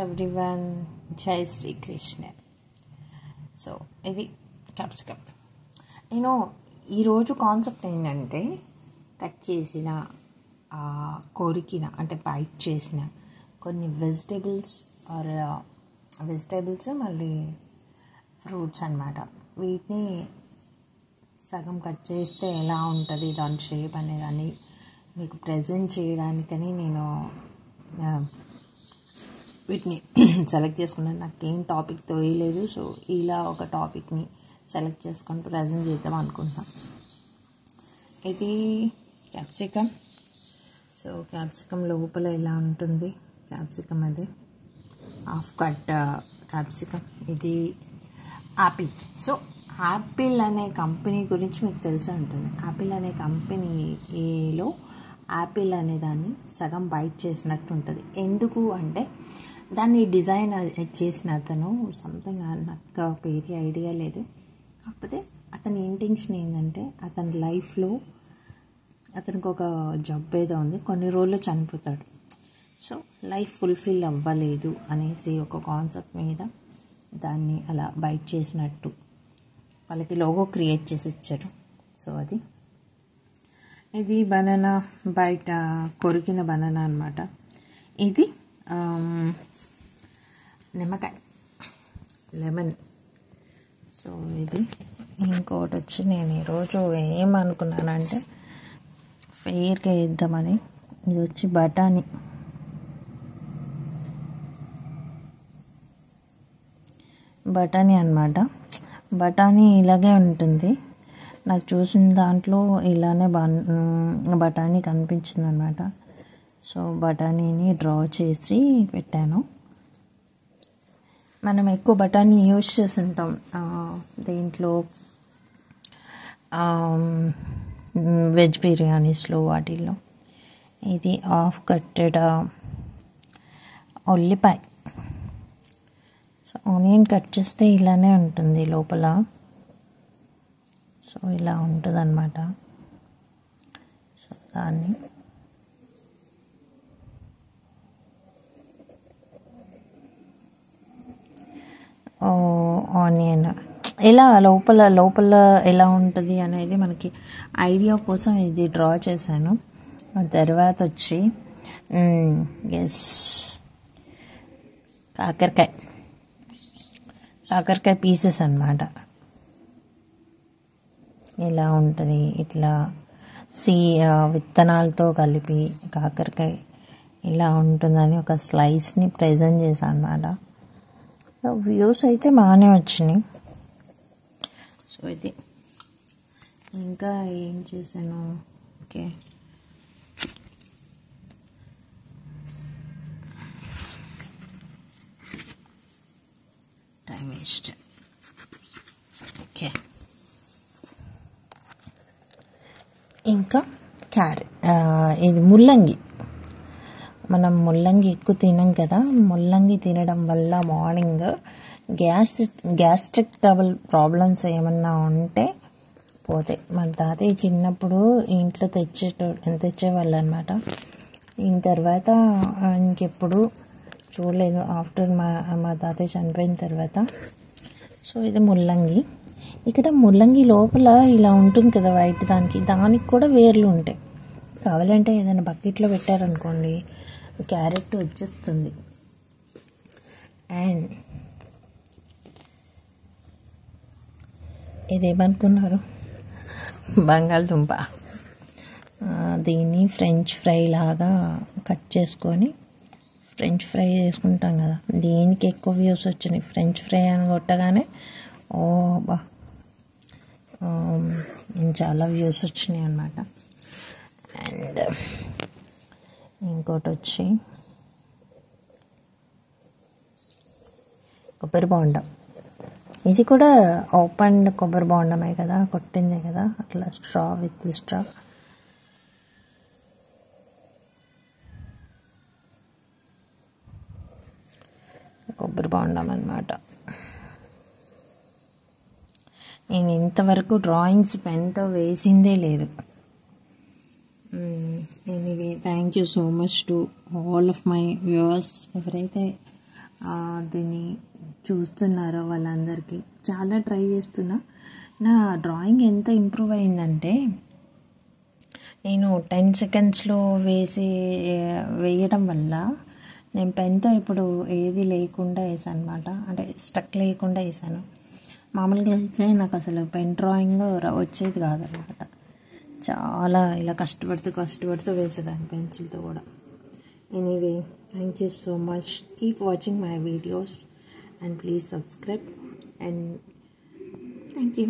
Everyone జై Srikrishna. So ఇది capsicum. నేను ఈరోజు కాన్సెప్ట్ ఏంటంటే కట్ చేసిన కొరికిన అంటే బైట్ చేసిన కొన్ని వెజిటేబుల్స్ మళ్ళీ ఫ్రూట్స్ అన్నమాట. వీటిని సగం కట్ చేస్తే ఎలా ఉంటుంది దాని షేప్ అనేదాన్ని మీకు ప్రజెంట్ చేయడానికని నేను వీటిని సెలెక్ట్ చేసుకున్నాను. నాకేం టాపిక్ తోయలేదు, సో ఇలా ఒక టాపిక్ని సెలెక్ట్ చేసుకొని ప్రజెంట్ చేద్దాం అనుకుంటున్నాను. ఇది క్యాప్సికమ్. సో క్యాప్సికమ్ లోపల ఎలా ఉంటుంది క్యాప్సికమ్, అది హాఫ్ కట్ క్యాప్సికమ్. ఇది యాపిల్. సో యాపిల్ అనే కంపెనీ గురించి మీకు తెలిసి ఉంటుంది. యాపిల్ అనే కంపెనీలో యాపిల్ అనే దాన్ని సగం బైట్ చేసినట్టు ఉంటుంది. ఎందుకు అంటే దాన్ని డిజైన్ చేసిన అతను సంథింగ్, నాకు పేరు ఐడియా లేదు. కాకపోతే అతని ఇంటెన్షన్ ఏంటంటే అతని లైఫ్లో అతనికి ఒక జబ్బు ఏదో ఉంది, కొన్ని రోజుల్లో చనిపోతాడు. సో లైఫ్ ఫుల్ఫిల్ అవ్వలేదు అనేసి ఒక కాన్సెప్ట్ మీద దాన్ని అలా బైట్ చేసినట్టు వాళ్ళకి లోగో క్రియేట్ చేసి ఇచ్చారు. సో ఇది బనానా, బయట కొరికిన బనానా అన్నమాట. ఇది నిమ్మకాయ, లెమన్. సో ఇది ఇంకోటి వచ్చి నేను ఈరోజు ఏమనుకున్నానంటే ఫెయిర్గా వేద్దామని. ఇది వచ్చి బఠానీ. అన్నమాట. బఠానీ ఇలాగే ఉంటుంది. నాకు చూసిన దాంట్లో ఇలానే బఠానీ కనిపించింది అనమాట. సో బఠానీని డ్రా చేసి పెట్టాను. మనం ఎక్కువ బఠానీ యూజ్ చేసి ఉంటాం దీంట్లో, వెజ్ బిర్యానీస్లో వాటిల్లో. ఇది హాఫ్ కట్టెడ్ ఉల్లిపాయ. సో ఆనియన్ కట్ చేస్తే ఇలానే ఉంటుంది లోపల. సో ఇలా ఉంటుంది అన్నమాట. సో దాన్ని ఆనియన్ ఇలా లోపల ఎలా ఉంటుంది అనేది మనకి ఐడియా కోసం ఇది డ్రా చేశాను. ఆ తర్వాత వచ్చి కాకరకాయ పీసెస్ అన్నమాట. ఇలా ఉంటుంది, ఇట్లా విత్తనాలతో కలిపి కాకరకాయ ఇలా ఉంటుందని ఒక స్లైస్ని ప్రజెంట్ చేశాను అన్నమాట. వ్యూస్ అయితే బాగానే వచ్చినాయి. సో ఇది ఇంకా ఏం చేశాను, ఓకే టైం వేస్ట్. ఓకే ఇంకా క్యారెట్. ఇది ముల్లంగి. మనం ముల్లంగి ఎక్కువ తినం కదా. ముల్లంగి తినడం వల్ల మార్నింగ్ గ్యాస్ట్రిక్ ట్రబుల్ ప్రాబ్లమ్స్ ఏమన్నా ఉంటే పోతాయి. మన తాతయ్య చిన్నప్పుడు ఇంట్లో తెచ్చేవాళ్ళు అనమాట. దీని తర్వాత ఇంకెప్పుడు చూడలేదు ఆఫ్టర్ మా తాతయ్య చనిపోయిన తర్వాత. సో ఇది ముల్లంగి. ఇక్కడ ముల్లంగి లోపల ఇలా ఉంటుంది కదా వైట్, దానికి కూడా వేర్లు ఉంటాయి. కావాలంటే ఏదైనా బకెట్లో పెట్టారనుకోండి క్యారెట్ వచ్చేస్తుంది. అండ్ ఇదేమనుకున్నారు, బంగాళదుంప. దీన్ని ఫ్రెంచ్ ఫ్రై లాగా కట్ చేసుకొని ఫ్రెంచ్ ఫ్రై చేసుకుంటాం కదా, దీనికి ఎక్కువ వ్యూస్ వచ్చినాయి. ఫ్రెంచ్ ఫ్రై అని కొట్టగానే చాలా వ్యూస్ వచ్చినాయి అన్నమాట. అండ్ ఇంకోటి వచ్చి కొబ్బరి బోండం. ఇది కూడా ఓపెన్ కొబ్బరి బోండమే కదా, కొట్టిందే కదా, అట్లా విత్ స్ట్రా. కొబ్బరి బోండం అన్నమాట. నేను ఇంతవరకు డ్రాయింగ్స్ పెన్తో వేసిందే లేదు. Anyway thank you so much to all of my viewers. ఎవరైతే దీన్ని చూస్తున్నారో వాళ్ళందరికీ చాలా ట్రై చేస్తున్నా. నా డ్రాయింగ్ ఎంత ఇంప్రూవ్ అయిందంటే, నేను 10 సెకండ్స్లో వేయడం వల్ల నేను పెన్తో ఇప్పుడు ఏది లేకుండా వేసాను అనమాట. అంటే స్టక్ లేకుండా వేసాను. మామూలుగా అయితే నాకు అసలు పెన్ డ్రాయింగ్ వచ్చేది కాదనమాట. చాలా ఇలా కష్టపడుతూ వేసేదాన్ని పెన్సిల్తో కూడా. Anyway, thank you so much. Keep watching my videos and please subscribe and thank you.